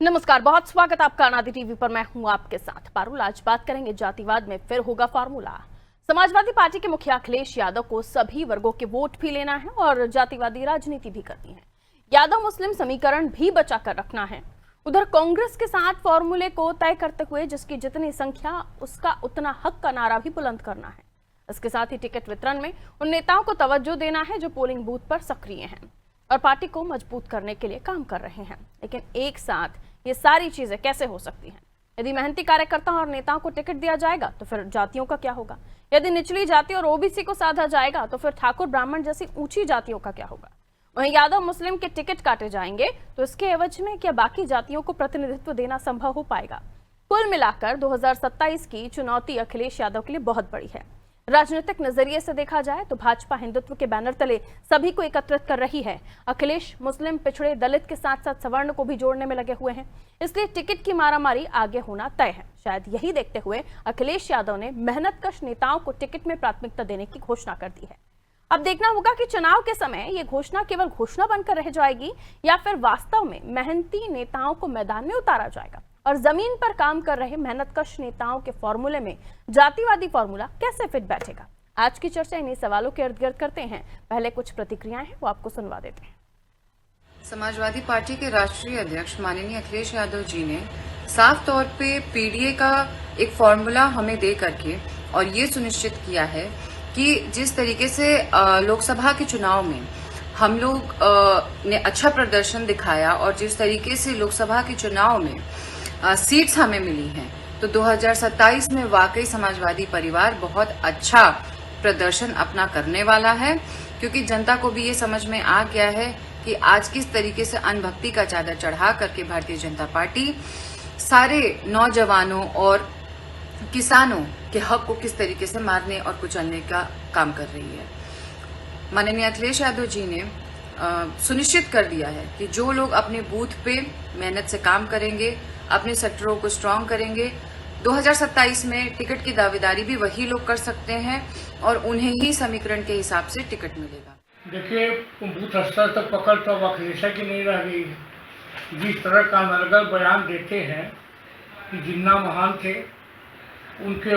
नमस्कार, बहुत स्वागत आपका अनादि टीवी पर। मैं हूं आपके साथ पारुल। आज बात करेंगे जातिवाद में फिर होगा फार्मूला। समाजवादी पार्टी के मुखिया अखिलेश यादव को सभी वर्गों के वोट भी लेना है और जातिवादी राजनीति भी करनी है। यादव मुस्लिम समीकरण भी बचा कर रखना है। उधर कांग्रेस के साथ फॉर्मूले को तय करते हुए जिसकी जितनी संख्या उसका उतना हक का नारा भी बुलंद करना है। इसके साथ ही टिकट वितरण में उन नेताओं को तवज्जो देना है जो पोलिंग बूथ पर सक्रिय हैं और पार्टी को मजबूत करने के लिए काम कर रहे हैं। लेकिन एक साथ ये सारी चीजें कैसे हो सकती हैं? यदि मेहनती कार्यकर्ताओं और नेताओं को टिकट दिया जाएगा तो फिर जातियों का क्या होगा? यदि निचली जाति और ओबीसी को साधा जाएगा तो फिर ठाकुर ब्राह्मण जैसी ऊंची जातियों का क्या होगा? वहीं यादव मुस्लिम के टिकट काटे जाएंगे तो इसके एवज में क्या बाकी जातियों को प्रतिनिधित्व देना संभव हो पाएगा? कुल मिलाकर 2027 की चुनौती अखिलेश यादव के लिए बहुत बड़ी है। राजनीतिक नजरिए से देखा जाए तो भाजपा हिंदुत्व के बैनर तले सभी को एकत्रित कर रही है। अखिलेश मुस्लिम, पिछड़े, दलित के साथ साथ सवर्ण को भी जोड़ने में लगे हुए हैं, इसलिए टिकट की मारामारी आगे होना तय है। शायद यही देखते हुए अखिलेश यादव ने मेहनतकश नेताओं को टिकट में प्राथमिकता देने की घोषणा कर दी है। अब देखना होगा कि चुनाव के समय ये घोषणा केवल घोषणा बनकर रह जाएगी या फिर वास्तव में मेहनती नेताओं को मैदान में उतारा जाएगा और जमीन पर काम कर रहे मेहनतकश नेताओं के फॉर्मूले में जातिवादी फॉर्मूला कैसे फिट बैठेगा। आज की चर्चा इन्हीं सवालों के इर्द गिर्द करते हैं। पहले कुछ प्रतिक्रियाएं हैं वो आपको सुनवा देते हैं। समाजवादी पार्टी के राष्ट्रीय अध्यक्ष माननीय अखिलेश यादव जी ने साफ तौर पे पीडीए का एक फॉर्मूला हमें दे करके और ये सुनिश्चित किया है कि जिस तरीके से लोकसभा के चुनाव में हम लोग ने अच्छा प्रदर्शन दिखाया और जिस तरीके से लोकसभा के चुनाव में सीट्स हमें मिली हैं, तो 2027 में वाकई समाजवादी परिवार बहुत अच्छा प्रदर्शन अपना करने वाला है, क्योंकि जनता को भी ये समझ में आ गया है कि आज किस तरीके से अनभक्ति का चादर चढ़ा करके भारतीय जनता पार्टी सारे नौजवानों और किसानों के हक को किस तरीके से मारने और कुचलने का काम कर रही है। माननीय अखिलेश यादव जी ने सुनिश्चित कर दिया है कि जो लोग अपने बूथ पे मेहनत से काम करेंगे, अपने सेक्टरों को स्ट्रांग करेंगे, 2027 में टिकट की दावेदारी भी वही लोग कर सकते हैं और उन्हें ही समीकरण के हिसाब से टिकट मिलेगा। देखिए, बूथ स्तर तक पकड़ तो अब अखिलेश की नहीं रह गई है। जिस तरह का अनर्गल बयान देते हैं कि जिन्ना महान थे, उनके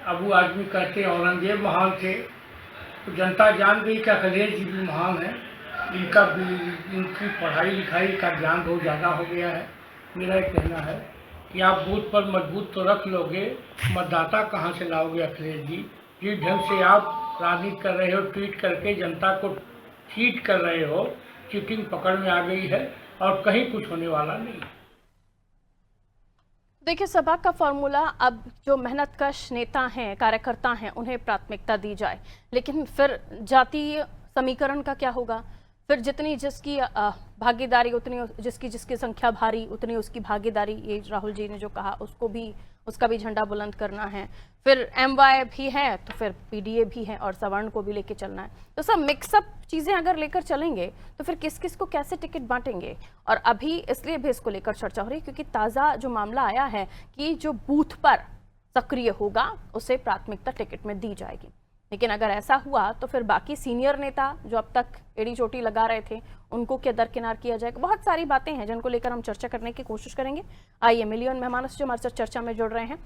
अबू आदमी कहते औरंगजेब महान थे, तो जनता जान गई कि अखिलेश जी भी महान है। इनकी पढ़ाई लिखाई का ज्ञान बहुत ज़्यादा हो गया है। मेरा एक कहना है कि आप बूथ पर मजबूत तो रख लोगे, मतदाता कहाँ से लाओगे अखिलेश जी? जिस ढंग से आप राजनीति कर रहे हो, ट्वीट करके जनता को चीट कर रहे हो, चीटिंग पकड़ में आ गई है और कहीं कुछ होने वाला नहीं। देखिए, सभा का फॉर्मूला अब जो मेहनतकश नेता हैं, कार्यकर्ता हैं, उन्हें प्राथमिकता दी जाए, लेकिन फिर जातीय समीकरण का क्या होगा? फिर जितनी जिसकी भागीदारी उतनी जिसकी संख्या भारी उतनी उसकी भागीदारी, ये राहुल जी ने जो कहा उसका भी झंडा बुलंद करना है। फिर एमवाय भी है तो फिर पीडीए भी है और सवर्ण को भी लेके चलना है। तो सब मिक्सअप चीजें अगर लेकर चलेंगे तो फिर किस किस को कैसे टिकट बांटेंगे? और अभी इसलिए भी इसको लेकर चर्चा हो रही है क्योंकि ताजा जो मामला आया है कि जो बूथ पर सक्रिय होगा उसे प्राथमिकता टिकट में दी जाएगी। लेकिन अगर ऐसा हुआ तो फिर बाकी सीनियर नेता जो अब तक एड़ी चोटी लगा रहे थे उनको क्या दरकिनार किया जाएगा? बहुत सारी बातें हैं जिनको लेकर हम चर्चा करने की कोशिश करेंगे। आइए मिलिए उन मेहमानों से जो हमारे साथ चर्चा में जुड़ रहे हैं।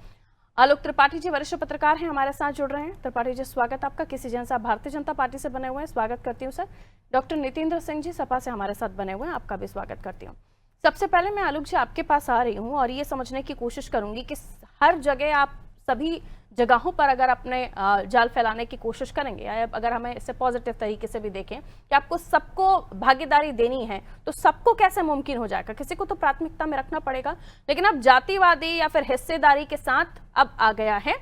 आलोक त्रिपाठी जी वरिष्ठ पत्रकार हैं, हमारे साथ जुड़ रहे हैं। त्रिपाठी जी, स्वागत आपका। किसी जैन साहब भारतीय जनता पार्टी से बने हुए हैं, स्वागत करती हूँ सर। डॉक्टर नितेंद्र सिंह जी सपा से हमारे साथ बने हुए हैं, आपका भी स्वागत करती हूँ। सबसे पहले मैं आलोक जी आपके पास आ रही हूँ और ये समझने की कोशिश करूंगी कि हर जगह आप सभी जगहों पर अगर अपने जाल फैलाने की कोशिश करेंगे या अगर हमें इसे पॉजिटिव तरीके से भी देखें कि आपको सबको भागीदारी देनी है तो सबको कैसे मुमकिन हो जाएगा? किसी को तो प्राथमिकता में रखना पड़ेगा, लेकिन अब जातिवादी या फिर हिस्सेदारी के साथ अब आ गया है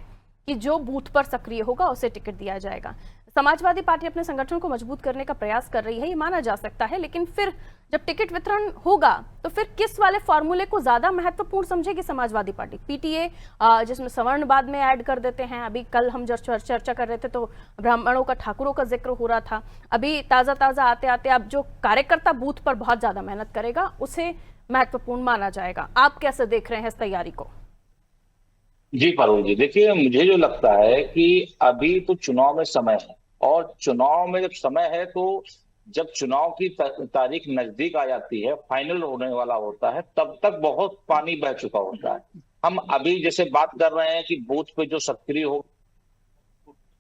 कि जो बूथ पर सक्रिय होगा उसे टिकट दिया जाएगा। समाजवादी पार्टी अपने संगठन को मजबूत करने का प्रयास कर रही है, ये माना जा सकता है, लेकिन फिर जब टिकट वितरण होगा तो फिर किस वाले फॉर्मूले को ज्यादा महत्वपूर्ण समझेगी समाजवादी पार्टी? पीटीए जिसमें सवर्ण बाद में ऐड कर देते हैं, अभी कल हम जब चर्चा कर रहे थे तो ब्राह्मणों का, ठाकुरों का जिक्र हो रहा था, अभी ताजा आते आते अब जो कार्यकर्ता बूथ पर बहुत ज्यादा मेहनत करेगा उसे महत्वपूर्ण माना जाएगा। आप कैसे देख रहे हैं इस तैयारी को? जी पारुल जी, देखिए मुझे जो लगता है कि अभी तो चुनाव में समय है और चुनाव में जब समय है तो जब चुनाव की तारीख नजदीक आ जाती है, फाइनल होने वाला होता है, तब तक बहुत पानी बह चुका होता है। हम अभी जैसे बात कर रहे हैं कि बूथ पे जो सक्रिय हो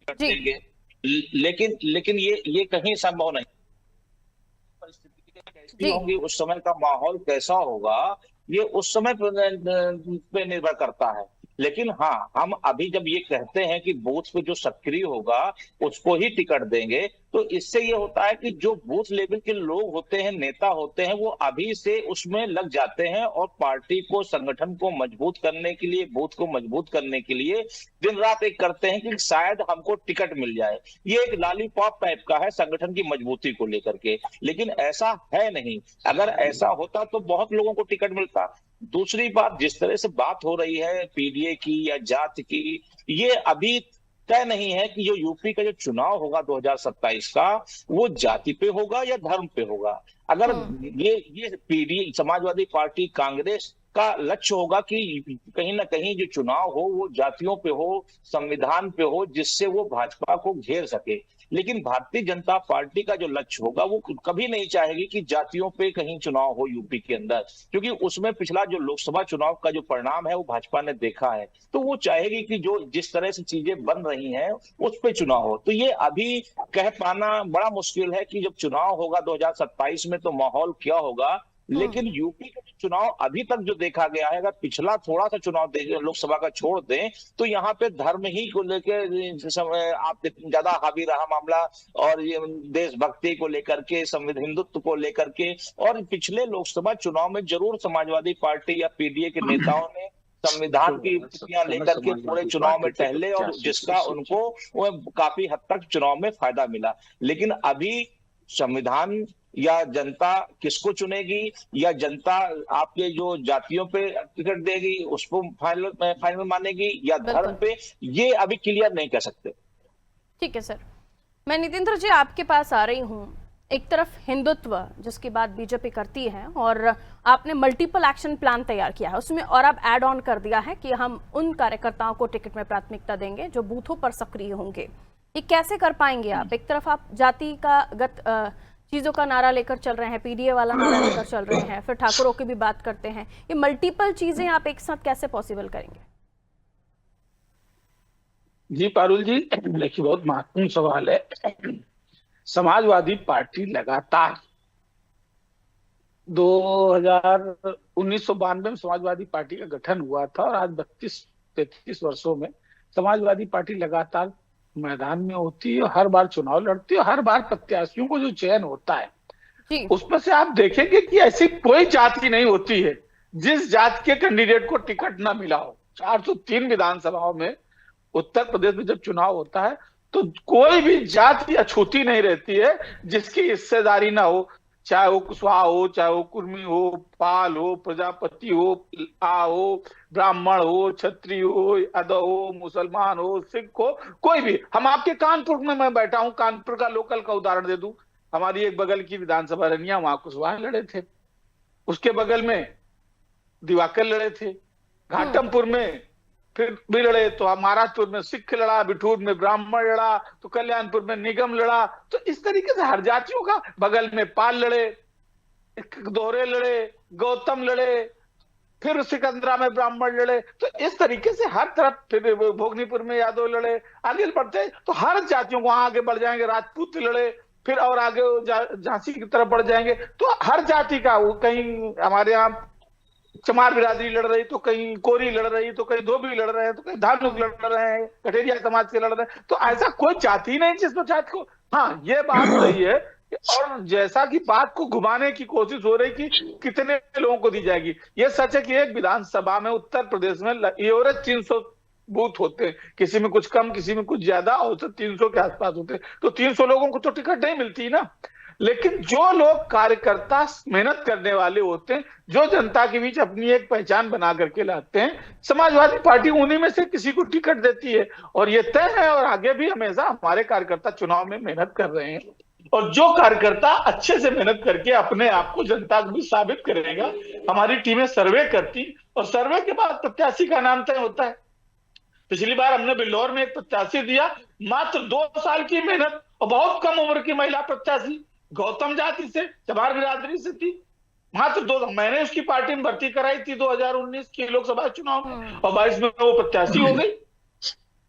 कर जी देंगे, लेकिन लेकिन ये कहीं संभव नहीं। परिस्थिति कैसी जी होंगी, उस समय का माहौल कैसा होगा, ये उस समय पे निर्भर करता है। लेकिन हाँ, हम अभी जब ये कहते हैं कि बूथ पे जो सक्रिय होगा उसको ही टिकट देंगे, तो इससे ये होता है कि जो बूथ लेवल के लोग होते हैं, नेता होते हैं, वो अभी से उसमें लग जाते हैं और पार्टी को, संगठन को मजबूत करने के लिए, बूथ को मजबूत करने के लिए दिन रात एक करते हैं कि शायद हमको टिकट मिल जाए। ये एक लॉलीपॉप टाइप का है संगठन की मजबूती को लेकर के, लेकिन ऐसा है नहीं। अगर ऐसा होता तो बहुत लोगों को टिकट मिलता। दूसरी बात, जिस तरह से बात हो रही है पीडीए की या जात की, ये अभी तय नहीं है कि जो यूपी का जो चुनाव होगा 2027 का, वो जाति पे होगा या धर्म पे होगा। अगर ये पीडीए, समाजवादी पार्टी, कांग्रेस का लक्ष्य होगा कि कहीं ना कहीं जो चुनाव हो वो जातियों पे हो, संविधान पे हो, जिससे वो भाजपा को घेर सके। लेकिन भारतीय जनता पार्टी का जो लक्ष्य होगा वो कभी नहीं चाहेगी कि जातियों पे कहीं चुनाव हो यूपी के अंदर, क्योंकि उसमें पिछला जो लोकसभा चुनाव का जो परिणाम है वो भाजपा ने देखा है। तो वो चाहेगी कि जो जिस तरह से चीजें बन रही हैं उस पे चुनाव हो। तो ये अभी कह पाना बड़ा मुश्किल है कि जब चुनाव होगा 2027 में तो माहौल क्या होगा। लेकिन यूपी का जो चुनाव अभी तक जो देखा गया है, अगर पिछला थोड़ा सा चुनाव लोकसभा का छोड़ दें, तो यहाँ पे धर्म ही को लेकर आप ज्यादा हावी रहा मामला, और ये देशभक्ति को लेकर के, संविधान हिंदुत्व को लेकर के। और पिछले लोकसभा चुनाव में जरूर समाजवादी पार्टी या पीडीए के नेताओं ने संविधान की स्थितियां लेकर के पूरे चुनाव में टहले, और जिसका उनको काफी हद तक चुनाव में फायदा मिला। लेकिन अभी संविधान या जनता किसको चुनेगी, या जनता आपके जो जातियों पे टिकट देगी उसको फाइनल मानेगी, या धर्म पे, ये अभी क्लियर नहीं कर सकते। ठीक है सर, मैं नितेंद्र जी आपके पास आ रही हूँ। एक तरफ हिंदुत्व जिसकी बात बीजेपी करती है, और आपने मल्टीपल एक्शन प्लान तैयार किया है, उसमें और आप ऐड ऑन कर दिया है कि हम उन कार्यकर्ताओं को टिकट में प्राथमिकता देंगे जो बूथों पर सक्रिय होंगे। ये कैसे कर पाएंगे आप? एक तरफ आप जाति का चीजों का नारा लेकर चल रहे हैं, पीडीए वाला नारा लेकर चल रहे हैं, फिर ठाकुरों की भी बात करते हैं। ये मल्टीपल चीजें आप एक साथ कैसे पॉसिबल करेंगे? जी पारुल जी, देखिए बहुत महत्वपूर्ण सवाल है। समाजवादी पार्टी लगातार 1992 में समाजवादी पार्टी का गठन हुआ था, और आज 32-33 वर्षों में समाजवादी पार्टी लगातार मैदान में होती है, हर बार चुनाव लड़ती है, हर बार प्रत्याशियों को जो चयन होता है उसमें से आप देखेंगे कि ऐसी कोई जाति नहीं होती है जिस जाति के कैंडिडेट को टिकट ना मिला हो। 403 विधानसभाओं में उत्तर प्रदेश में जब चुनाव होता है तो कोई भी जाति अछूती नहीं रहती है जिसकी हिस्सेदारी ना हो, चाहे वो कुशवाहा हो, चाहे वो कुर्मी हो, पाल हो, प्रजापति हो, हो, ब्राह्मण हो, क्षत्रिय हो, यादव हो, मुसलमान हो, सिख हो, कोई भी। हम आपके कानपुर में मैं बैठा हूं, कानपुर का लोकल का उदाहरण दे दूं। हमारी एक बगल की विधानसभा रनिया, वहां कुशवाहा लड़े थे, उसके बगल में दिवाकर लड़े थे, घाटमपुर में फिर भी लड़े, तो महाराजपुर में सिख लड़ा, बिठूर में ब्राह्मण लड़ा, तो कल्याणपुर में निगम लड़ा। तो इस तरीके से हर जातियों का, बगल में पाल लड़े, दोहरे लड़े, गौतम लड़े, फिर सिकंदरा में ब्राह्मण लड़े। तो इस तरीके से हर तरफ, फिर भोगनीपुर में यादव लड़े, आगे बढ़ते तो हर जातियों को, वहां आगे बढ़ जाएंगे राजपूत लड़े, फिर और आगे झांसी की तरफ बढ़ जाएंगे तो हर जाति का, वो कहीं हमारे यहाँ चमार बिरादरी लड़ रही, तो कहीं कोरी लड़ रही, तो कहीं धोबी लड़ रहे हैं, तो कहीं धानुक लड़ रहे हैं, कटेरिया समाज के लड़ रहे हैं। तो ऐसा कोई जाति नहीं जिसमें जाति को, हाँ ये बात सही है। और जैसा कि बात को घुमाने की कोशिश हो रही कि कितने लोगों को दी जाएगी, ये सच है कि एक विधानसभा में उत्तर प्रदेश में एवरेज 300 बूथ होते हैं, किसी में कुछ कम, किसी में कुछ ज्यादा, औसत 300 के आसपास होते हैं। तो 300 लोगों को तो टिकट नहीं मिलती ना। लेकिन जो लोग कार्यकर्ता मेहनत करने वाले होते हैं, जो जनता के बीच अपनी एक पहचान बना करके लाते हैं, समाजवादी पार्टी उन्हीं में से किसी को टिकट देती है। और ये तय है, और आगे भी हमेशा हमारे कार्यकर्ता चुनाव में मेहनत कर रहे हैं, और जो कार्यकर्ता अच्छे से मेहनत करके अपने आप को जनता को भी साबित करेगा। हमारी टीमें सर्वे करती, और सर्वे के बाद प्रत्याशी का नाम तय होता है। पिछली बार हमने बिल्लौर में एक प्रत्याशी दिया, मात्र 2 साल की मेहनत और बहुत कम उम्र की महिला प्रत्याशी, गौतम जाति से, चमार बिरादरी से थी। मात्र मैंने उसकी पार्टी में भर्ती कराई थी 2019 के लोकसभा चुनाव में, और 22 में वो प्रत्याशी हो गई।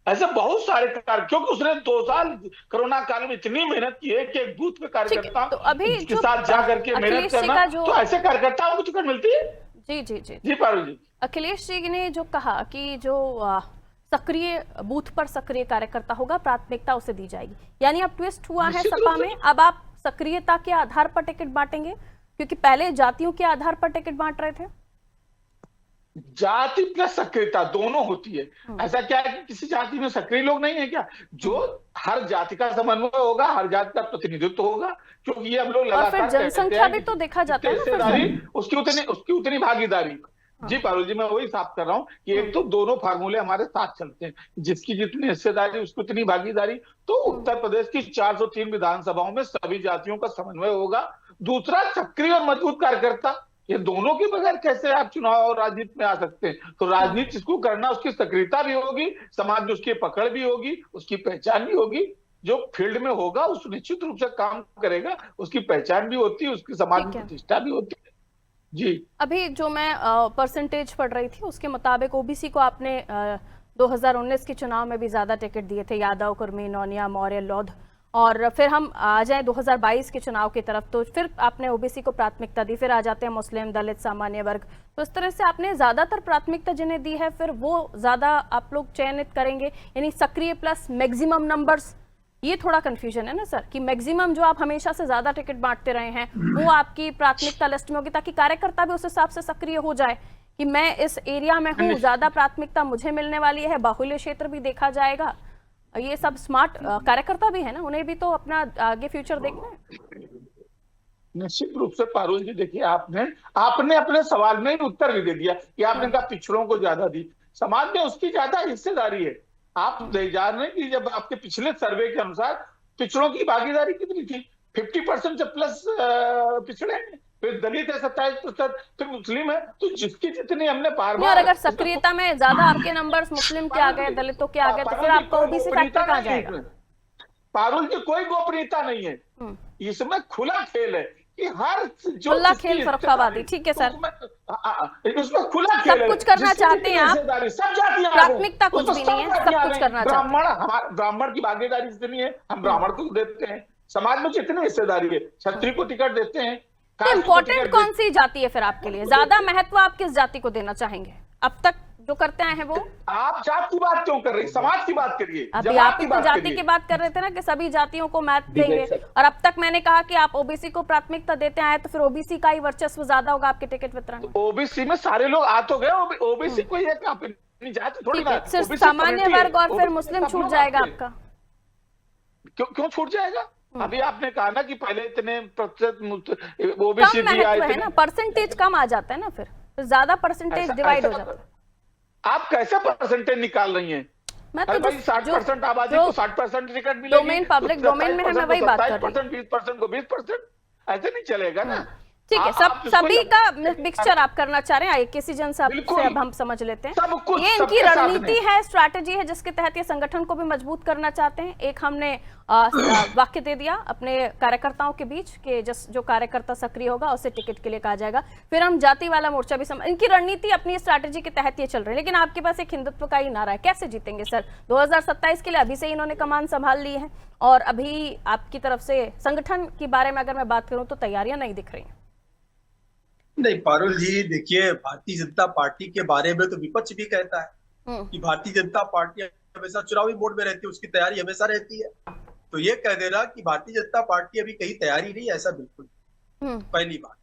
ऐसे बहुत सारे कार्य, क्योंकि उसने 2 साल कोरोना काल में इतनी मेहनत की है कि एक बूथ पे कार्यकर्ता तो अभी के साथ जा करके मेहनत करना, तो ऐसे कार्यकर्ताओं को टिकट मिलती है। जी जी जी जी पारुल जी, अखिलेश जी ने जो कहा कि जो सक्रिय बूथ पर सक्रिय कार्यकर्ता होगा प्राथमिकता उसे दी जाएगी, यानी अब ट्विस्ट हुआ है सपा में, अब आप सक्रियता के आधार पर टिकट बांटेंगे, क्योंकि पहले जातियों के आधार पर टिकट बांट रहे थे। जाति प्लस सक्रियता दोनों होती है। ऐसा क्या है कि किसी जाति में सक्रिय लोग नहीं है क्या? जो हर जाति का समन्वय होगा, हर जाति का प्रतिनिधित्व होगा, क्योंकि ये हम लोग और फिर जनसंख्या भी तो देखा जाता है ना, उसकी उतनी भागीदारी। जी पारुल जी, मैं वही साफ कर रहा हूँ कि एक तो दोनों फार्मूले हमारे साथ चलते हैं, जिसकी जितनी हिस्सेदारी उसकी उतनी भागीदारी। तो उत्तर प्रदेश की 403 विधानसभाओं में सभी जातियों का समन्वय होगा। दूसरा, सक्रिय और मजबूत कार्यकर्ता, ये दोनों के बगैर कैसे आप चुनाव और राजनीति में आ सकते हैं? तो राजनीति जिसको करना, उसकी सक्रियता भी होगी, समाज में उसकी पकड़ भी होगी, उसकी पहचान भी होगी। जो फील्ड में होगा उस निश्चित रूप से काम करेगा, उसकी पहचान भी होती है, उसकी समाज में प्रतिष्ठा भी होती है। जी, अभी जो मैं परसेंटेज पढ़ रही थी उसके मुताबिक ओबीसी को आपने 2019 के चुनाव में भी ज्यादा टिकट दिए थे, यादव, कुर्मी, नौनिया, मौर्य, लौध, और फिर हम आ जाए 2022 के चुनाव की तरफ तो फिर आपने ओबीसी को प्राथमिकता दी, फिर आ जाते हैं मुस्लिम, दलित, सामान्य वर्ग। तो इस तरह से आपने ज्यादातर प्राथमिकता जिन्हें दी है फिर वो ज्यादा आप लोग चयनित करेंगे, यानी सक्रिय प्लस मैक्सिमम नंबर्स। ये थोड़ा कंफ्यूजन है ना सर, कि मैक्सिमम जो आप हमेशा से ज्यादा टिकट बांटते रहे हैं वो आपकी प्राथमिकता लिस्ट में होगी, ताकि कार्यकर्ता भी उस हिसाब से सक्रिय हो जाए कि मैं इस एरिया में हूँ, ज्यादा प्राथमिकता मुझे मिलने वाली है, बाहुल्य क्षेत्र भी देखा जाएगा। ये सब स्मार्ट कार्यकर्ता भी है ना, उन्हें भी तो अपना आगे फ्यूचर देखना है। निश्चित रूप से पारुल जी, देखिए आपने अपने सवाल में ही उत्तर भी दे दिया कि आपने कहा पिछड़ों को ज्यादा दी, समाज में उसकी ज्यादा हिस्सेदारी है। आप जान रहे हैं कि जब आपके पिछले सर्वे के अनुसार पिछड़ों की भागीदारी कितनी थी? 50% से प्लस पिछड़े हैं, फिर दलित है 27%, फिर मुस्लिम है। तो जिसकी जितनी हमने बार-बार, अगर सक्रियता में ज्यादा आपके नंबर्स मुस्लिम के आ गए, दलितों के आ गए, तो फिर आपका ओबीसी फैक्टर कहां जाएगा? पारुल जी, कोई गोपनीयता नहीं है, इसमें खुला खेल है कि हर जो खुला खेल फर्रुखाबादी। ठीक है सर, उसमें खुला खेल सब कुछ करना चाहते हैं आप, सब जातियां, प्राथमिकता कुछ भी नहीं है, सब कुछ करना चाहते हैं। ब्राह्मण की भागीदारी जितनी है हम ब्राह्मण को देते हैं, समाज में जितनी हिस्सेदारी है, क्षत्रिय को टिकट देते हैं। तो इम्पोर्टेंट कौन सी जाति है फिर आपके लिए? ज्यादा महत्व आप किस जाति को देना चाहेंगे? अब तक जो करते आए हैं वो। आप जात की बात क्यों कर रही, समाज की बात करिए। अभी आप ही तो जाति की बात कर रहे थे ना कि सभी जातियों को महत्व देंगे, और अब तक मैंने कहा कि आप ओबीसी को प्राथमिकता देते आए, तो फिर ओबीसी का ही वर्चस्व ज्यादा होगा आपके टिकट वितरण में। ओबीसी में सारे लोग आ तो गए, ओबीसी को ये जाति थोड़ी ना, सिर्फ सामान्य वर्ग और फिर मुस्लिम छूट जाएगा आपका। क्यों छूट जाएगा? अभी आपने कहा ना कि पहले इतने प्रतिशत ओबीसी दिया है ना, परसेंटेज कम आ जाता है ना, फिर ज्यादा परसेंटेज डिवाइड हो जाता है। आप कैसे परसेंटेज निकाल रही हैं? मैं तो 60% आबादी को 60% टिकट मिलेगी, डोमेन पब्लिक डोमेन में है, मैं वही बात कर रही हूँ। 20% को 20%, ऐसे नहीं चलेगा ना। ठीक है, सभी का मिक्सचर आप करना चाह रहे हैं, किसी जन से अब हम समझ लेते हैं। ये इनकी रणनीति है, स्ट्रैटेजी है, जिसके तहत ये संगठन को भी मजबूत करना चाहते हैं। एक हमने वाक्य दे दिया अपने कार्यकर्ताओं के बीच कि जो कार्यकर्ता सक्रिय होगा उसे टिकट के लिए कहा जाएगा। फिर हम जाति वाला मोर्चा भी इनकी रणनीति अपनी स्ट्रैटेजी के तहत ये चल रही है। लेकिन आपके पास एक हिंदुत्व का ही नारा है, कैसे जीतेंगे सर? 2027 के लिए अभी से इन्होंने कमान संभाल ली है, और अभी आपकी तरफ से संगठन के बारे में अगर मैं बात करूं तो तैयारियां नहीं दिख रही हैं। नहीं पारुल जी, देखिए, भारतीय जनता पार्टी के बारे में तो विपक्ष भी कहता है कि भारतीय जनता पार्टी हमेशा चुनावी मोड में रहती है, उसकी तैयारी हमेशा रहती है। तो ये कह देना कि भारतीय जनता पार्टी अभी कहीं तैयारी नहीं, ऐसा बिल्कुल पहली बात।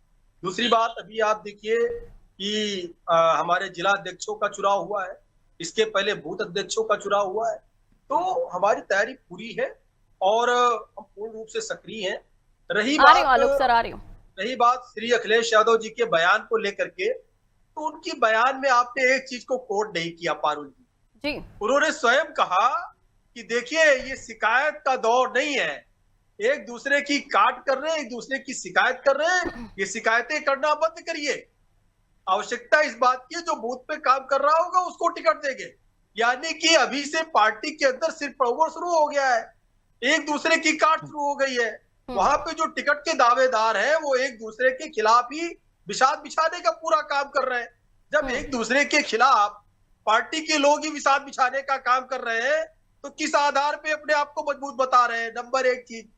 दूसरी बात, अभी आप देखिए कि हमारे जिला अध्यक्षों का चुनाव हुआ है, इसके पहले बूथ अध्यक्षों का चुनाव हुआ है, तो हमारी तैयारी पूरी है और हम पूर्ण रूप से सक्रिय हैं। रही बात श्री अखिलेश यादव जी के बयान को लेकर के, तो उनकी बयान में आपने एक चीज को कोट नहीं किया पारुल जी। उन्होंने स्वयं कहा कि देखिए, ये शिकायत का दौर नहीं है, एक दूसरे की काट कर रहे हैं, एक दूसरे की शिकायत कर रहे हैं, ये शिकायतें करना बंद करिए। आवश्यकता इस बात की, जो बूथ पे काम कर रहा होगा उसको टिकट देंगे। यानी कि अभी से पार्टी के अंदर सिर्फ प्रवर शुरू हो गया है, एक दूसरे की काट शुरू हो गई है। वहां पे जो टिकट के दावेदार हैं वो एक दूसरे के खिलाफ ही विषाद बिछाने का पूरा काम कर रहे हैं। जब एक दूसरे के खिलाफ पार्टी के लोग ही विषाद बिछाने का काम कर रहे हैं तो किस आधार पे अपने आप को मजबूत बता रहे हैं? नंबर एक चीज।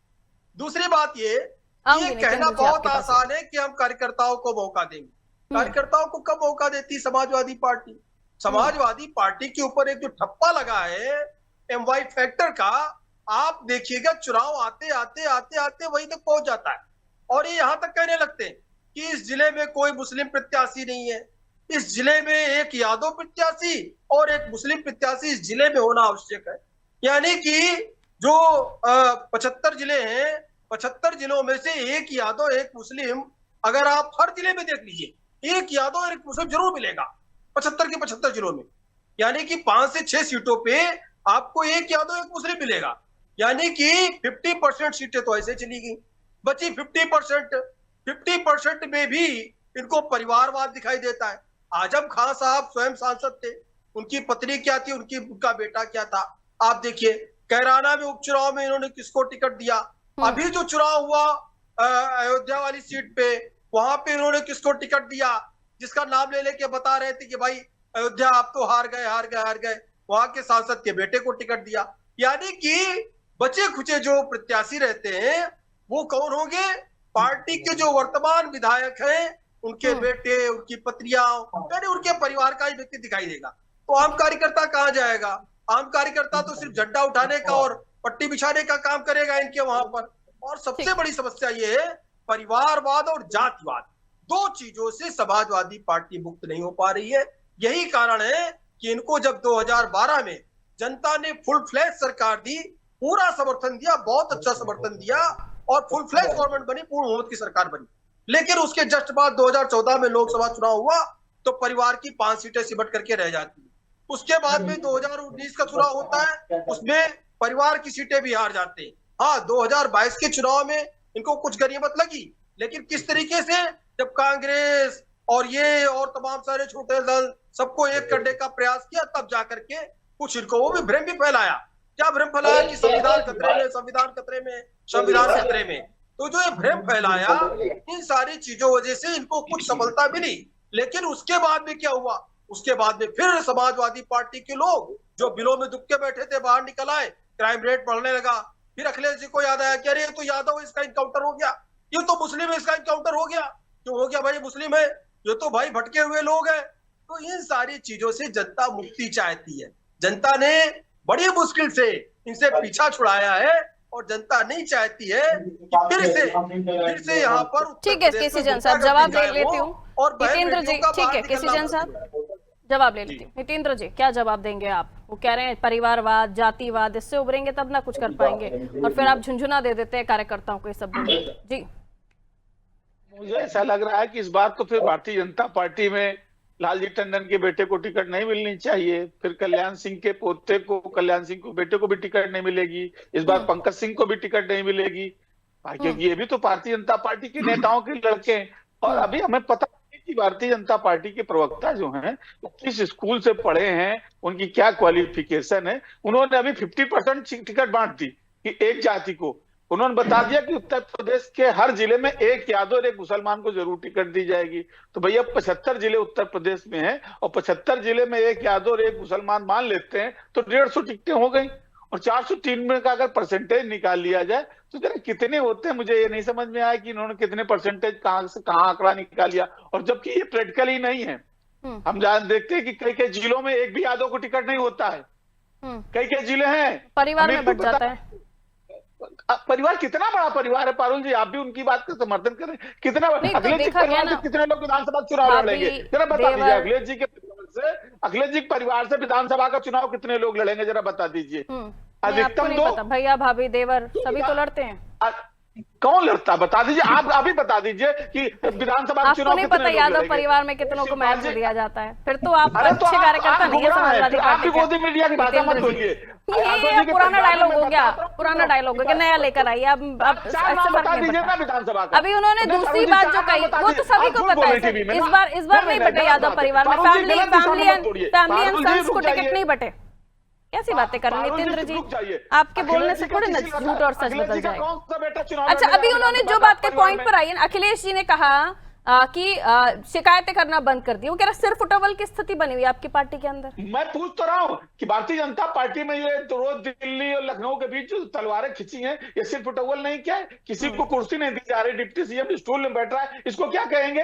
दूसरी बात ये कहना बहुत आसान है कि हम कार्यकर्ताओं को मौका देंगे। कार्यकर्ताओं को कब मौका देती समाजवादी पार्टी? समाजवादी पार्टी के ऊपर एक जो ठप्पा लगा है MY फैक्टर का, आप देखिएगा चुनाव आते आते आते आते वहीं तक पहुंच जाता है। और ये यहाँ तक कहने लगते हैं कि इस जिले में कोई मुस्लिम प्रत्याशी नहीं है, इस जिले में एक यादव प्रत्याशी और एक मुस्लिम प्रत्याशी इस जिले में होना आवश्यक है। यानी कि जो 75 जिले हैं, 75 जिलों में से एक यादव एक मुस्लिम, अगर आप हर जिले में देख लीजिए एक यादव और एक मुस्लिम जरूर मिलेगा 75 के 75 जिलों में। यानी कि 5 से 6 सीटों पे आपको एक यादव एक मुस्लिम मिलेगा। यानी कि 50% सीटें तो ऐसे चली गई, बची 50% में भी इनको परिवारवाद दिखाई देता है। आजम खान साहब स्वयं सांसद थे, उनकी पत्नी क्या थी, उनका बेटा क्या था, आप देखिए। कैराना में उपचुनाव में इन्होंने किसको टिकट दिया? अभी जो चुनाव हुआ अयोध्या वाली सीट पे, वहां पे इन्होंने किसको टिकट दिया? जिसका नाम ले लेके बता रहे थे कि भाई अयोध्या आप तो हार गए, वहां के सांसद के बेटे को टिकट दिया। यानी कि बचे खुचे जो प्रत्याशी रहते हैं वो कौन होंगे? पार्टी के जो वर्तमान विधायक हैं उनके बेटे, उनकी पत्नियां, यानी उनके परिवार का ही व्यक्ति दिखाई देगा। तो आम कार्यकर्ता कहाँ जाएगा? आम कार्यकर्ता तो सिर्फ झंडा उठाने का और पट्टी बिछाने का काम करेगा इनके वहां पर। और सबसे बड़ी समस्या ये है परिवारवाद और जातिवाद, दो चीजों से समाजवादी पार्टी मुक्त नहीं हो पा रही है। यही कारण है कि इनको जब 2012 में जनता ने फुल फ्लैश सरकार दी, पूरा समर्थन दिया, बहुत अच्छा समर्थन दिया और फुल फ्लैश गवर्नमेंट बनी, पूर्ण बहुमत की सरकार बनी। लेकिन उसके जस्ट बाद 2014 में लोकसभा चुनाव हुआ तो परिवार की 5 सीटें सिमट करके रह जाती है। उसके बाद में 2019 का चुनाव होता है, उसमें परिवार की सीटें भी हार जाते हैं। हाँ, 2022 के चुनाव में इनको कुछ गनीमत लगी, लेकिन किस तरीके से? जब कांग्रेस और ये और तमाम सारे छोटे दल सबको एक करने का प्रयास किया, तब जाकर के कुछ इनको वो भी भ्रम भी फैलाया। क्या भ्रम फैलाया कि संविधान खतरे में, संविधान खतरे में, संविधान खतरे में। तो जो ये भ्रम फैलाया, इन सारी चीजों वजह से इनको कुछ सफलता मिली। लेकिन उसके बाद में क्या हुआ? उसके बाद में फिर समाजवादी पार्टी के लोग जो बिलों में दुबके बैठे थे बाहर निकल आए, क्राइम रेट बढ़ने लगा। फिर अखिलेश जी को याद आया कि अरे ये तो यादव इसका इनकाउंटर हो गया, ये तो मुस्लिम है इसका इनकाउंटर हो गया। क्यों हो गया भाई? मुस्लिम है, ये तो भाई भटके हुए लोग हैं। तो इन सारी चीजों से जनता मुक्ति चाहती है। जनता ने बड़ी मुश्किल से इनसे पीछा छुड़ाया है और जनता नहीं चाहती है कि फिर से यहाँ पर। ठीक है केसी जैन साहब, जवाब ले लेती हूँ। और नितेंद्र जी, ठीक है केसी जैन साहब जवाब ले लेती हूँ। नितेंद्र जी क्या जवाब देंगे आप? वो कह रहे हैं परिवारवाद, जातिवाद, इससे उभरेंगे तब ना कुछ कर पाएंगे, और फिर आप झुंझुना दे देते हैं कार्यकर्ताओं को ये सब जी। मुझे ऐसा लग रहा है कि इस बार तो फिर भारतीय जनता पार्टी में लालजी टंडन के बेटे को टिकट नहीं मिलनी चाहिए, फिर कल्याण सिंह के पोते को, कल्याण सिंह को बेटे को भी टिकट नहीं मिलेगी, इस बार पंकज सिंह को भी टिकट नहीं मिलेगी, क्योंकि ये भी तो भारतीय जनता पार्टी के नेताओं के लड़के हैं। और अभी हमें पता नहीं कि भारतीय जनता पार्टी के प्रवक्ता जो हैं किस स्कूल से पढ़े हैं, उनकी क्या क्वालिफिकेशन है। उन्होंने अभी 50% टिकट बांट दी कि एक जाति को। उन्होंने बता दिया कि उत्तर प्रदेश के हर जिले में एक यादव और एक मुसलमान को जरूर टिकट दी जाएगी। तो भैया 75 जिले उत्तर प्रदेश में हैं और 75 जिले में एक यादव और एक मुसलमान मान लेते हैं तो 150 टिकटें हो गई। और 403 में का अगर परसेंटेज निकाल लिया जाए तो जरा कितने होते हैं, मुझे ये नहीं समझ में आया कि इन्होंने कितने परसेंटेज कहाँ से कहाँ आंकड़ा निकाल लिया। और जबकि ये प्रैक्टिकल ही नहीं है। हम देखते हैं कि कई कई जिलों में एक भी यादव को टिकट नहीं होता है, कई कई जिले हैं परिवार में बट जाता है। परिवार कितना बड़ा परिवार है पारुल जी, आप भी उनकी बात का समर्थन करें। कितना अखिलेश जी परिवार से कितने लोग विधानसभा चुनाव लड़ेंगे जरा बता दीजिए। अखिलेश जी के परिवार से विधानसभा का चुनाव कितने लोग लड़ेंगे जरा बता दीजिए। अधिकतम 2 भैया भाभी देवर सभी तो लड़ते हैं। कौन लड़ता बता दीजिए, आप अभी बता दीजिए कि विधानसभा चुनाव नहीं पता यादव परिवार में कितनों को महत्व दिया जाता है। फिर तो आप अच्छे कार्यकर्ता नहीं है समाजवादी पार्टी के। मोदी मीडिया की बातें मत बोलिए, ये पुराना डायलॉग हो गया, पुराना डायलॉग हो गया, नया लेकर आइए। अब विधानसभा अभी उन्होंने दूसरी बात जो कही वो तो सभी को पता है। इस बार नहीं बटे यादव परिवार में, फैमिली एंड सन्स को टिकट नहीं बटे। कैसी बातें कर रहे हैं नितेंद्र जी? रुक जाइए। आपके बोलने से थोड़े ना झूठ और सच अखिलेश बदल जी का जाएगा। कौन सा बेटा चुनाव अच्छा, लड़ेगा? अभी उन्होंने जो बात के पॉइंट पर आई है, अखिलेश जी ने कहा कि शिकायतें करना बंद कर दी। वो कह रहा सिर्फ उटवल की स्थिति बनी हुई है आपकी पार्टी के अंदर। मैं पूछ तो रहा हूँ कि भारतीय जनता पार्टी में ये तो रोज दिल्ली और लखनऊ के बीच जो तलवारें खिंची हैं, ये सिर्फ उटवल नहीं क्या है? किसी को कुर्सी नहीं दी जा रही, डिप्टी सीएम स्टूल में बैठ रहा है, इसको क्या कहेंगे?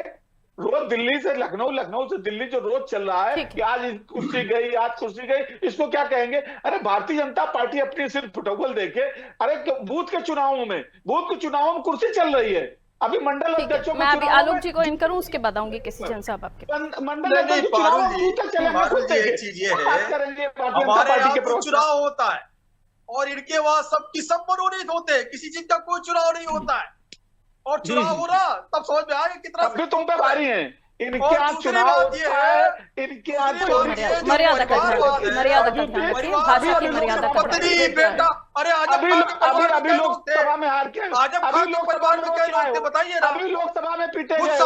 रोज दिल्ली से लखनऊ, लखनऊ से दिल्ली जो रोज चल रहा है कि आज कुर्सी गई, आज कुर्सी गई, इसको क्या कहेंगे? अरे भारतीय जनता पार्टी अपनी सिर्फ फुटबॉल देखे, अरे बूथ के चुनावों में कुर्सी चल रही है। अभी मंडल अध्यक्षों मैं अभी आलोक जी को इन करूं, उसके बाद आऊंगी किसी जन साहब आपके मंडल अध्यक्ष चुनाव एक चीज ये है, हमारे यहाँ तो चुनाव होता है और इनके वहां सबकी सब मनोनीत होते हैं, किसी चीज का कोई चुनाव नहीं होता है और चुनाव हो रहा तब समझ में आएगा कितना अभी तुम पे भारी है। इनके यहाँ चुनाव होता है, इनके यहाँ मर्यादा का ध्यान, मर्यादा का ध्यान रखिए, भाषा की मर्यादा का ध्यान रखिए। बेटा, अरे अभी लोकसभा में हार के, अभी लोकसभा में बताइए, अभी लोकसभा में पीटे गए,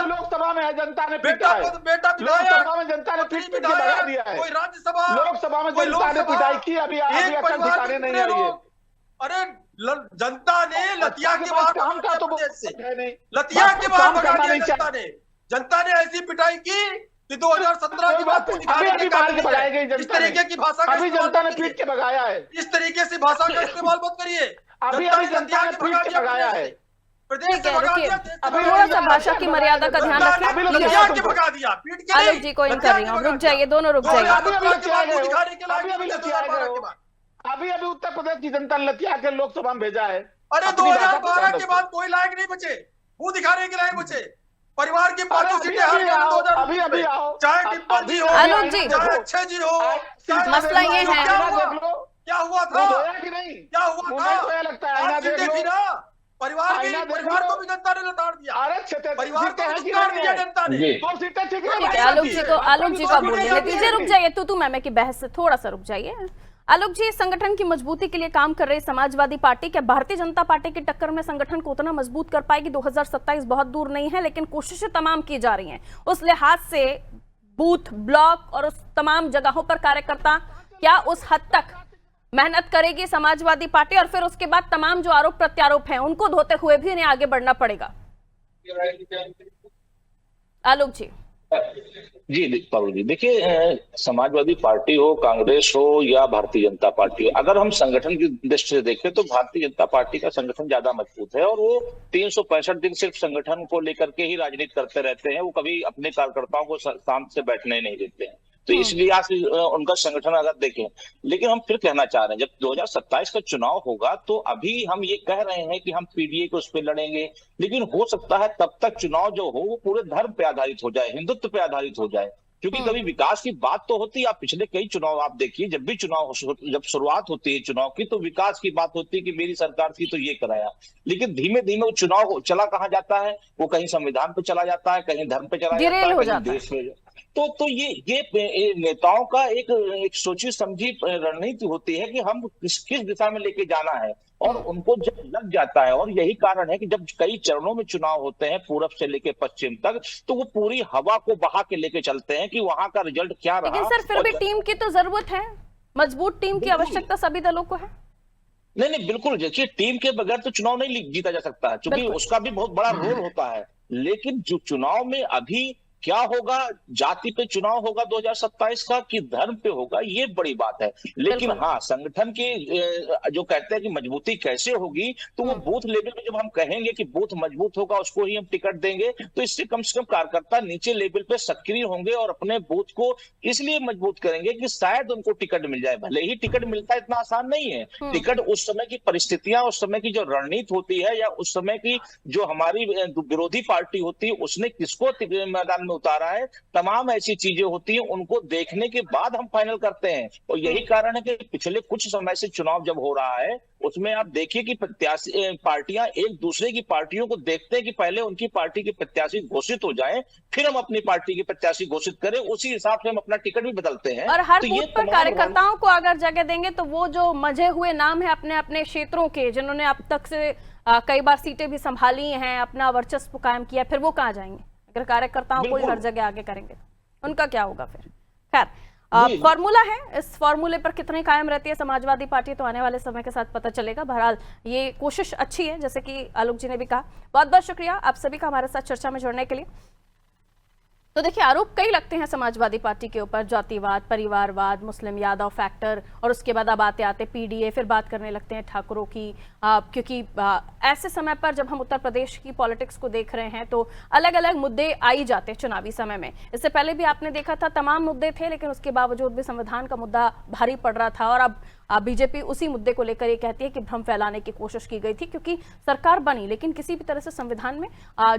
लोकसभा में जनता ने बेटा बेटा लोकसभा में जनता ने पीट के भगा दिया है, कोई राज्यसभा लोकसभा में जनता ने पिटाई की, अभी अकल ठिकाने नहीं आई है। अरे जनता ने लतिया के बाद काम का तो लतिया के बाद भगा दिया जनता ने ऐसी पिटाई की कि 2017 के बाद इस तरीके की भाषा का अभी जनता ने पीट के भगाया है, इस तरीके से भाषा का इस्तेमाल मत करिए। अभी जनता ने पीट के भगाया है, प्रदेश से भगा दिया, अभी थोड़ा सा भाषा की मर्यादा का ध्यान रखिए। भगा दिया, पीट के आलोक जी को इन कर रही हूँ, रुक जाइए, दोनों रुक जाइए। अभी उत्तर प्रदेश की जनता ने लतिया के लोकसभा में भेजा है। अरे 2012 के बाद कोई लायक नहीं बचे, मुंह दिखाने के लायक बचे। परिवार की 5 सीटें हार गए 2000, चाहे टिप्पण जी हो, आलोक जी, चाहे अक्षय जी हो, मसला ये है, क्या हुआ था, क्या हुआ था, लगता है सीटें थी ना, परिवार को भी जनता ने लताड़ दिया, परिवार को भी लताड़ दिया जनता ने। 2 सीटें ठीक है। आलोक जी को बोलने दीजिए, रुक जाइए, तू मैमे की बहस से थोड़ा सा रुक जाइए। आलोक जी, संगठन की मजबूती के लिए काम कर रही समाजवादी पार्टी, क्या भारतीय जनता पार्टी की टक्कर में संगठन को उतना मजबूत कर पाएगी? 2027 बहुत दूर नहीं है, लेकिन कोशिशें तमाम की जा रही हैं। उस लिहाज से बूथ, ब्लॉक और उस तमाम जगहों पर कार्यकर्ता क्या उस हद तक मेहनत करेगी समाजवादी पार्टी, और फिर उसके बाद तमाम जो आरोप प्रत्यारोप हैं उनको धोते हुए भी इन्हें आगे बढ़ना पड़ेगा? आलोक जी। जी पारुल जी, देखिए समाजवादी पार्टी हो, कांग्रेस हो या भारतीय जनता पार्टी हो, अगर हम संगठन की दृष्टि से देखें तो भारतीय जनता पार्टी का संगठन ज्यादा मजबूत है और वो 365 दिन सिर्फ संगठन को लेकर के ही राजनीति करते रहते हैं। वो कभी अपने कार्यकर्ताओं को शांत से बैठने नहीं देते हैं, तो इसलिए आज उनका संगठन अगर देखें। लेकिन हम फिर कहना चाह रहे हैं, जब 2027 का चुनाव होगा तो अभी हम ये कह रहे हैं कि हम पीडीए को उस पर लड़ेंगे, लेकिन हो सकता है तब तक चुनाव जो हो वो पूरे धर्म पे आधारित हो जाए, हिंदुत्व पे आधारित हो जाए। क्योंकि कभी विकास की बात तो होती है, आप पिछले कई चुनाव आप देखिए, जब भी चुनाव जब शुरुआत होती है चुनाव की तो विकास की बात होती है कि मेरी सरकार थी तो ये कराया, लेकिन धीमे धीमे वो चुनाव चला कहाँ जाता है, वो कहीं संविधान पे चला जाता है, कहीं धर्म पे चला जाता है, कहीं देश पे। तो ये नेताओं का एक सोची समझी रणनीति होती है कि हम किस दिशा में लेके जाना है, और उनको जब लग जाता है। और यही कारण है कि जब कई चरणों में चुनाव होते हैं पूरब से लेके पश्चिम तक, तो वो पूरी हवा को बहा के लेके चलते हैं कि वहां का रिजल्ट क्या रहा। लेकिन सर फिर भी टीम की तो जरूरत है, मजबूत टीम की आवश्यकता सभी दलों को है। नहीं बिल्कुल, देखिए टीम के बगैर तो चुनाव नहीं जीता जा सकता है, क्योंकि उसका भी बहुत बड़ा रोल होता है। लेकिन जो चुनाव में अभी क्या होगा, जाति पे चुनाव होगा 2027 का कि धर्म पे होगा, ये बड़ी बात है। लेकिन हाँ, संगठन की जो कहते हैं कि मजबूती कैसे होगी, तो वो बूथ लेवल पे जब हम कहेंगे कि बूथ मजबूत होगा उसको ही हम टिकट देंगे, तो इससे कम से कम कार्यकर्ता नीचे लेवल पे सक्रिय होंगे और अपने बूथ को इसलिए मजबूत करेंगे कि शायद उनको टिकट मिल जाए। भले ही टिकट मिलता इतना आसान नहीं है, टिकट उस समय की परिस्थितियां, उस समय की जो रणनीति होती है या उस समय की जो हमारी विरोधी पार्टी होती है उसने किसको मैदान में उतारा है, तमाम ऐसी चीजें होती हैं, उनको देखने के बाद हम फाइनल करते हैं। और यही कारण है कि पिछले कुछ समय से चुनाव जब हो रहा है उसमें आप देखिए कि प्रत्याशी पार्टियां एक दूसरे की पार्टियों को देखते हैं कि पहले उनकी पार्टी के प्रत्याशी घोषित हो जाएं, फिर हम अपनी पार्टी के प्रत्याशी घोषित करें, उसी हिसाब से हम अपना टिकट भी बदलते हैं। और हर बूथ पर कार्यकर्ताओं को अगर जगह देंगे तो वो जो मजे हुए नाम है अपने अपने क्षेत्रों के, जिन्होंने अब तक से कई बार सीटें भी संभाली हैं, अपना वर्चस्व कायम किया, फिर वो कहाँ जाएंगे? अगर कार्यकर्ताओं को हर जगह आगे करेंगे तो उनका क्या होगा फिर? खैर, फॉर्मूला है, इस फॉर्मूले पर कितने कायम रहती है समाजवादी पार्टी तो आने वाले समय के साथ पता चलेगा। बहरहाल ये कोशिश अच्छी है, जैसे कि आलोक जी ने भी कहा। बहुत बहुत शुक्रिया आप सभी का हमारे साथ चर्चा में जुड़ने के लिए। तो देखिए, आरोप कई लगते हैं समाजवादी पार्टी के ऊपर, जातिवाद, परिवारवाद, मुस्लिम यादव फैक्टर, और उसके बाद अब आते आते पीडीए, फिर बात करने लगते हैं ठाकुरों की, क्योंकि ऐसे समय पर जब हम उत्तर प्रदेश की पॉलिटिक्स को देख रहे हैं तो अलग अलग मुद्दे आ ही जाते हैं चुनावी समय में। इससे पहले भी आपने देखा था तमाम मुद्दे थे, लेकिन उसके बावजूद भी संविधान का मुद्दा भारी पड़ रहा था। और अब बीजेपी उसी मुद्दे को लेकर ये कहती है कि भ्रम फैलाने की कोशिश की गई थी, क्योंकि सरकार बनी लेकिन किसी भी तरह से संविधान में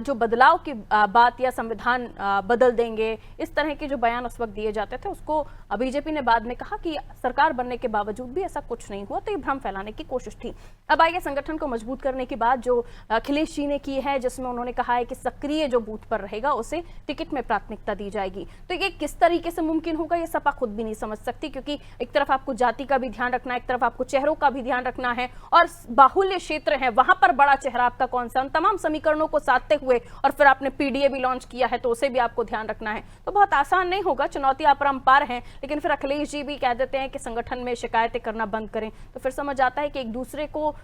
जो बदलाव की बात या संविधान बदल देंगे, इस तरह के जो बयान उस वक्त दिए जाते थे, उसको बीजेपी ने बाद में कहा कि सरकार बनने के बावजूद भी ऐसा कुछ नहीं हुआ, तो ये भ्रम फैलाने की कोशिश थी। अब आइए, संगठन को मजबूत करने की बात जो अखिलेश जी ने की है, जिसमें उन्होंने कहा है कि सक्रिय जो बूथ पर रहेगा उसे टिकट में प्राथमिकता दी जाएगी। तो ये किस तरीके से मुमकिन होगा, ये सपा खुद भी नहीं समझ सकती, क्योंकि एक तरफ आपको जाति का भी ध्यान रखना है, एक तरफ आपको चेहरों का भी ध्यान रखना है, और बाहुल्य क्षेत्र है वहां पर बड़ा चेहरा आपका कौन सा, उन तमाम समीकरणों को साधते हुए, और फिर आपने पीडीए भी लॉन्च किया है तो उसे भी आपको ध्यान रखना है। तो बहुत आसान नहीं होगा, चुनौतियां अपरंपार हैं। लेकिन फिर अखिलेश जी भी कह देते हैं कि संगठन में शिकायतें करना बंद करें, तो फिर समझ आता है कि एक दूसरे को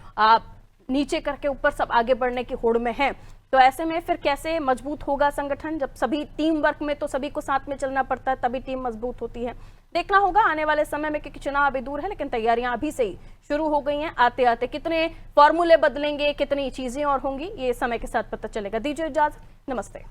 नीचे करके ऊपर सब आगे बढ़ने की होड़ में है। तो ऐसे में फिर कैसे मजबूत होगा संगठन, जब सभी टीम वर्क में तो सभी को साथ में चलना पड़ता है, तभी टीम मजबूत होती है। देखना होगा आने वाले समय में, क्योंकि चुनाव अभी दूर है, लेकिन तैयारियां अभी से ही शुरू हो गई हैं। आते आते कितने फॉर्मूले बदलेंगे, कितनी चीजें और होंगी, ये समय के साथ पता चलेगा। दीजिए इजाजत, नमस्ते।